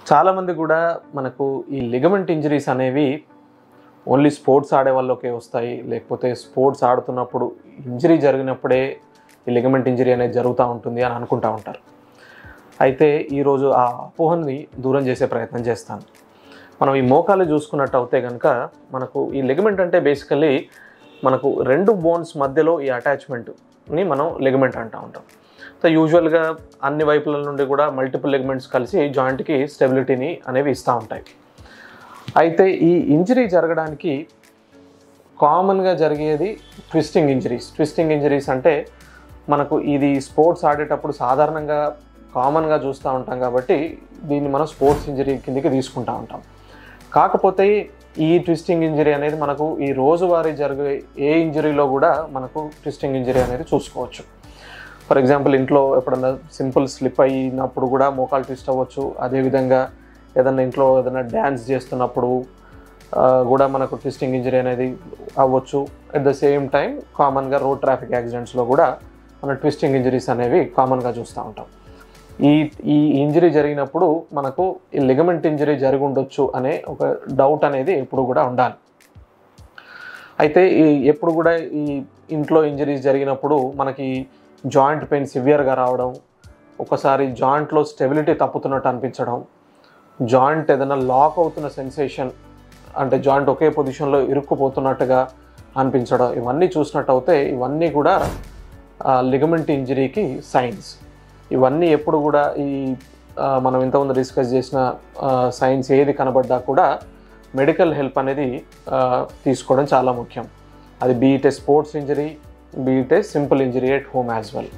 చాలామంది కూడా మనకు ఈ లిగమెంట్ ఇంజరీస్ అనేవి ఓన్లీ స్పోర్ట్స్ ఆడే వాళ్ళకే వస్తాయి, లేకపోతే స్పోర్ట్స్ ఆడుతున్నప్పుడు ఇంజరీ జరిగినప్పుడే ఈ లిగమెంట్ ఇంజరీ అనేది జరుగుతూ ఉంటుంది అని అనుకుంటూ ఉంటారు. అయితే ఈరోజు ఆ అపోహని దూరం చేసే ప్రయత్నం చేస్తాను. మనం ఈ మోకాలు చూసుకున్నట్టు అయితే కనుక మనకు ఈ లిగమెంట్ అంటే బేసికల్లీ మనకు రెండు బోన్స్ మధ్యలో ఈ అటాచ్మెంట్ని మనం లిగమెంట్ అంటూ ఉంటాం. సో యూజువల్గా అన్ని వైపుల నుండి కూడా మల్టిపుల్ లిగమెంట్స్ కలిసి జాయింట్కి స్టెబిలిటీని అనేవి ఇస్తూ ఉంటాయి. అయితే ఈ ఇంజరీ జరగడానికి కామన్గా జరిగేది ట్విస్టింగ్ ఇంజరీస్ అంటే మనకు ఇది స్పోర్ట్స్ ఆడేటప్పుడు సాధారణంగా కామన్గా చూస్తూ ఉంటాం కాబట్టి దీన్ని మనం స్పోర్ట్స్ ఇంజరీ కిందకి తీసుకుంటూ ఉంటాం. కాకపోతే ఈ ట్విస్టింగ్ ఇంజరీ అనేది మనకు ఈ రోజువారీ జరిగే ఏ ఇంజరీలో కూడా మనకు ట్విస్టింగ్ ఇంజరీ అనేది చూసుకోవచ్చు. ఫర్ ఎగ్జాంపుల్ ఇంట్లో ఎప్పుడన్నా సింపుల్ స్లిప్ అయినప్పుడు కూడా మోకాలు ట్విస్ట్ అవ్వచ్చు. అదేవిధంగా ఇంట్లో ఏదైనా డ్యాన్స్ చేస్తున్నప్పుడు కూడా మనకు ట్విస్టింగ్ ఇంజరీ అనేది అవ్వచ్చు. అట్ ద సేమ్ టైం కామన్గా రోడ్ ట్రాఫిక్ యాక్సిడెంట్స్లో కూడా మన ట్విస్టింగ్ ఇంజరీస్ అనేవి కామన్గా చూస్తూ ఉంటాం. ఈ ఇంజరీ జరిగినప్పుడు మనకు ఈ లిగమెంట్ ఇంజరీ జరిగి ఉండొచ్చు అనే ఒక డౌట్ అనేది ఎప్పుడు కూడా ఉండాలి. అయితే ఎప్పుడు కూడా ఈ ఇంట్లో ఇంజరీస్ జరిగినప్పుడు మనకి జాయింట్ పెయిన్ సివియర్గా రావడం, ఒకసారి జాయింట్లో స్టెబిలిటీ తప్పుతున్నట్టు అనిపించడం, జాయింట్ ఏదైనా లాక్ అవుతున్న సెన్సేషన్ అంటే జాయింట్ ఒకే పొజిషన్లో ఇరుక్కుపోతున్నట్టుగా అనిపించడం, ఇవన్నీ చూసినట్టు అయితే ఇవన్నీ కూడా లిగమెంట్ ఇంజరీకి సైన్స్. ఇవన్నీ ఎప్పుడు కూడా మనం ఇంతకుముందు డిస్కస్ చేసిన సైన్స్ ఏది కనబడ్డా కూడా మెడికల్ హెల్ప్ అనేది తీసుకోవడం చాలా ముఖ్యం. అది be it a sports injury, be it a simple injury at home as well.